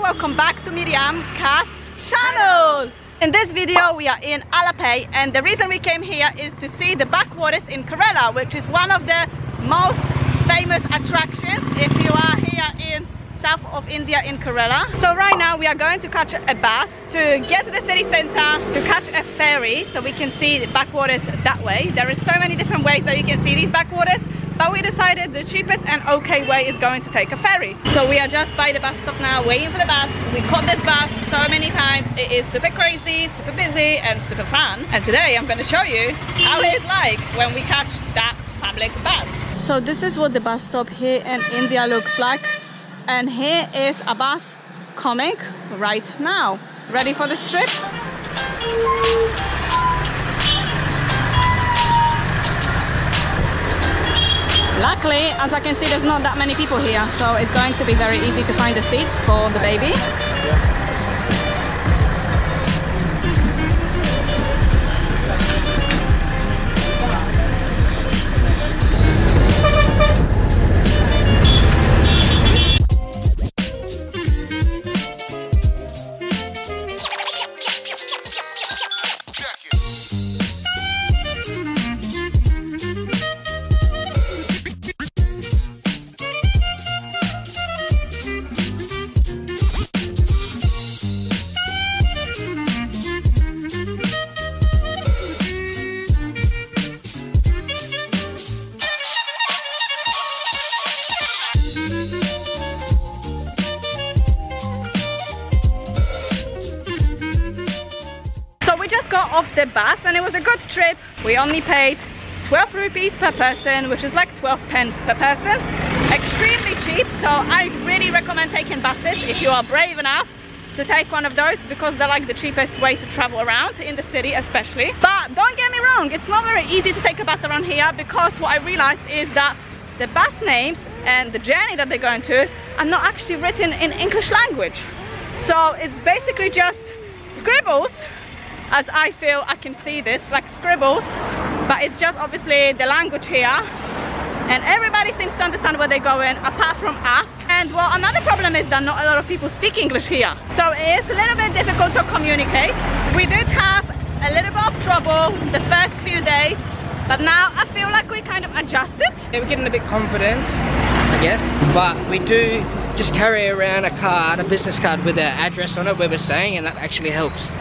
welcome back to Miriam Ka's channel. In this video we are in Alapay, and the reason we came here is to see the backwaters in Kerela, which is one of the most famous attractions if you are here in south of India in Kerala. So right now we are going to catch a bus to get to the city center, to catch a ferry so we can see the backwaters that way. There are so many different ways that you can see these backwaters, but we decided the cheapest and okay way is going to take a ferry. So we are just by the bus stop now waiting for the bus. We caught this bus so many times. It is super crazy, super busy and super fun. And today I'm going to show you how it is like when we catch that public bus. So this is what the bus stop here in India looks like. And here is a bus coming right now. Ready for this trip? Luckily, as I can see, there's not that many people here, so it's going to be very easy to find a seat for the baby. Yeah. Got off the bus and it was a good trip. We only paid 12 rupees per person, which is like 12 pence per person. Extremely cheap, so I really recommend taking buses if you are brave enough to take one of those, because they're like the cheapest way to travel around in the city especially. But don't get me wrong, it's not very easy to take a bus around here, because what I realized is that the bus names and the journey that they're going to are not actually written in English language. So it's basically just scribbles, as I feel I can see this, like scribbles, but it's just obviously the language here, and everybody seems to understand where they're going apart from us. And well, another problem is that not a lot of people speak English here, so it is a little bit difficult to communicate. We did have a little bit of trouble the first few days, but now I feel like we kind of adjusted. Yeah, we're getting a bit confident, I guess, but we do just carry around a card, a business card with our address on it where we're staying, and that actually helps.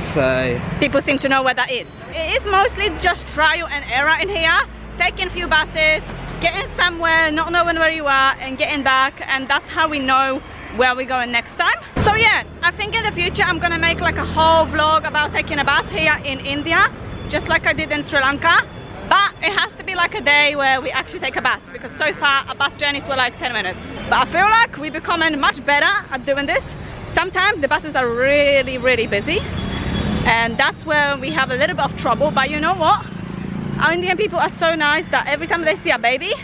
So people seem to know where that is. It is mostly just trial and error in here, taking a few buses, getting somewhere, not knowing where you are, and getting back, and that's how we know where we're going next time. So yeah, I think in the future I'm gonna make like a whole vlog about taking a bus here in India, just like I did in Sri Lanka, but it has to be like a day where we actually take a bus, because so far our bus journeys were like 10 minutes. But I feel like we're becoming much better at doing this. Sometimes the buses are really, really busy, and that's where we have a little bit of trouble. But you know what? Our Indian people are so nice that every time they see a baby,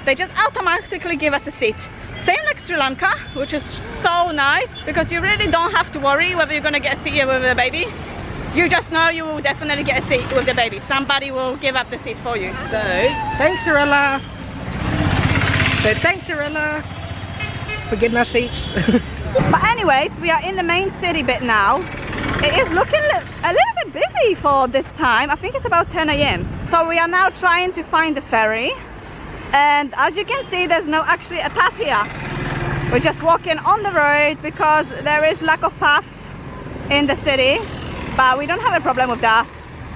they just automatically give us a seat. Same like Sri Lanka, which is so nice, because you really don't have to worry whether you're gonna get a seat with the baby. You just know you will definitely get a seat with the baby. Somebody will give up the seat for you. So, thanks Kerela. For getting our seats. But anyways, we are in the main city bit now. It is looking a little bit busy for this time. I think it's about 10 AM. So we are now trying to find the ferry. And as you can see, there's no actually a path here. We're just walking on the road because there is lack of paths in the city. But we don't have a problem with that.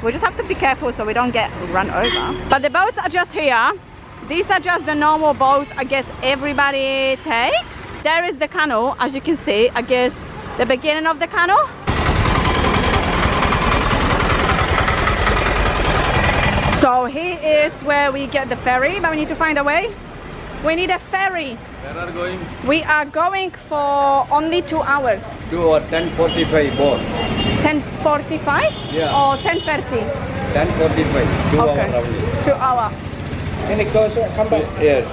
We just have to be careful so we don't get run over. But the boats are just here. These are just the normal boats I guess everybody takes. There is the canal, as you can see, I guess the beginning of the canal. So here is where we get the ferry, but we need to find a way. We need a ferry. Where are going? We are going for only 2 hours. 2 or 10:45 boat. 10:45? Yeah. Or 10:30? 10:45. 2 okay. hours only. 2 hours. And it goes, come back? Yes.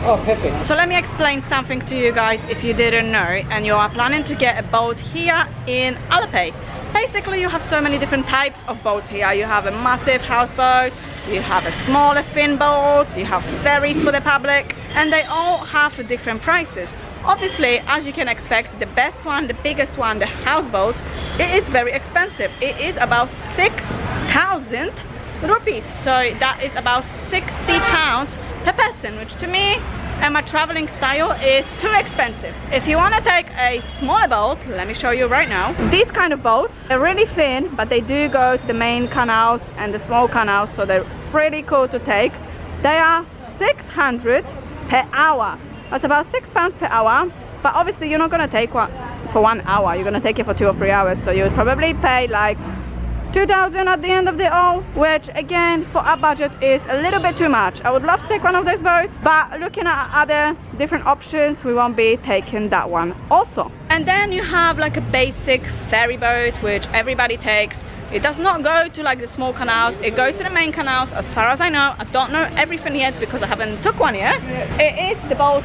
Oh, perfect. So let me explain something to you guys if you didn't know and you are planning to get a boat here in Alapay. Basically you have so many different types of boats here. You have a massive houseboat, you have a smaller fin boat, you have ferries for the public, and they all have different prices. Obviously, as you can expect, the best one, the biggest one, the houseboat, it is very expensive. It is about 6,000 rupees, so that is about 60 pounds per person, which to me and my traveling style is too expensive. If you want to take a smaller boat, let me show you right now. These kind of boats are really thin, but they do go to the main canals and the small canals, so they're pretty cool to take. They are 600 per hour. That's about £6 per hour, but obviously you're not going to take one for 1 hour. You're going to take it for 2 or 3 hours, so you would probably pay like 2,000 at the end of the all, which again for our budget is a little bit too much. I would love to take one of those boats, but looking at other different options, we won't be taking that one also. And then you have like a basic ferry boat, which everybody takes. It does not go to like the small canals, it goes to the main canals as far as I know. I don't know everything yet because I haven't took one yet. It is the boat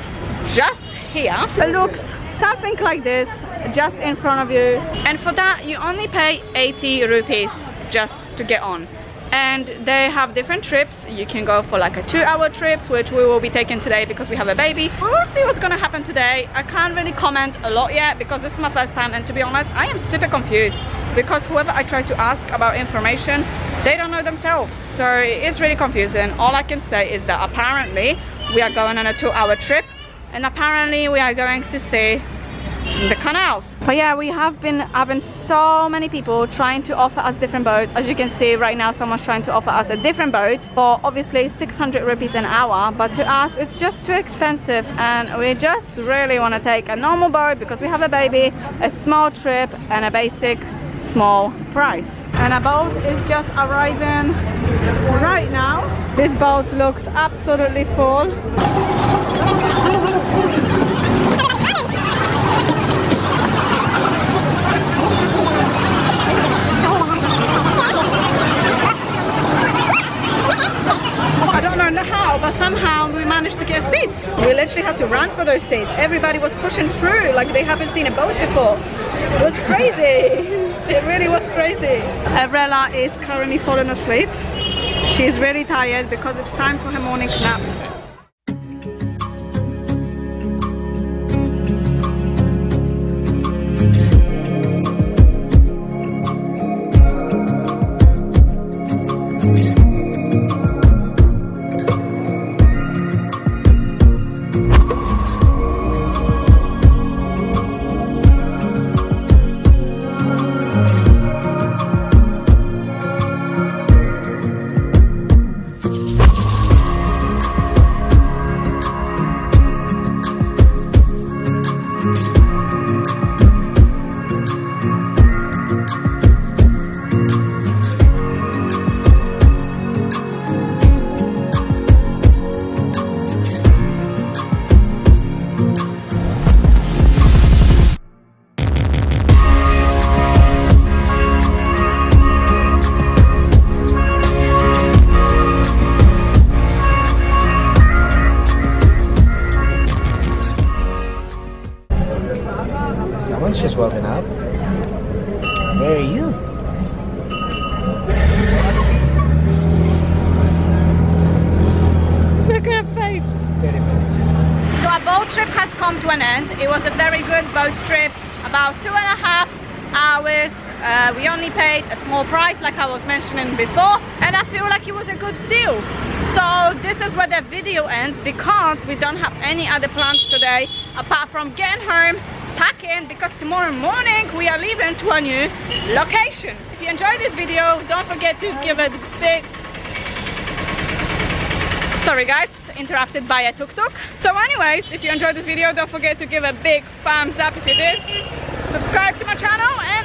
just here. It looks something like this, just in front of you, and for that you only pay 80 rupees just to get on. And they have different trips. You can go for like a 2-hour trips, which we will be taking today because we have a baby. We will see what's gonna happen today. I can't really comment a lot yet because this is my first time, and to be honest, I am super confused because whoever I try to ask about information, they don't know themselves, so it is really confusing. All I can say is that apparently we are going on a 2-hour trip, and apparently we are going to see the canals. But yeah, we have been having so many people trying to offer us different boats. As you can see right now, someone's trying to offer us a different boat for obviously 600 rupees an hour, but to us it's just too expensive, and we just really want to take a normal boat because we have a baby, a small trip and a basic small price. And a boat is just arriving right now. This boat looks absolutely full. I don't know how, but somehow we managed to get seats. We literally had to run for those seats. Everybody was pushing through like they haven't seen a boat before. It was crazy. It really was crazy. Kerela is currently falling asleep. She's really tired because it's time for her morning nap. Someone's just woken up. Where are you? Look at her face. 30 minutes. So our boat trip has come to an end. It was a very good boat trip, about 2.5 hours. We only paid a small price like I was mentioning before, and I feel like it was a good deal. So this is where the video ends because we don't have any other plans today apart from getting home, packing, because tomorrow morning we are leaving to a new location. If you enjoyed this video, don't forget to give it a big... Sorry guys, interrupted by a tuk-tuk. So anyways, if you enjoyed this video, don't forget to give a big thumbs up if you did. Subscribe to my channel, and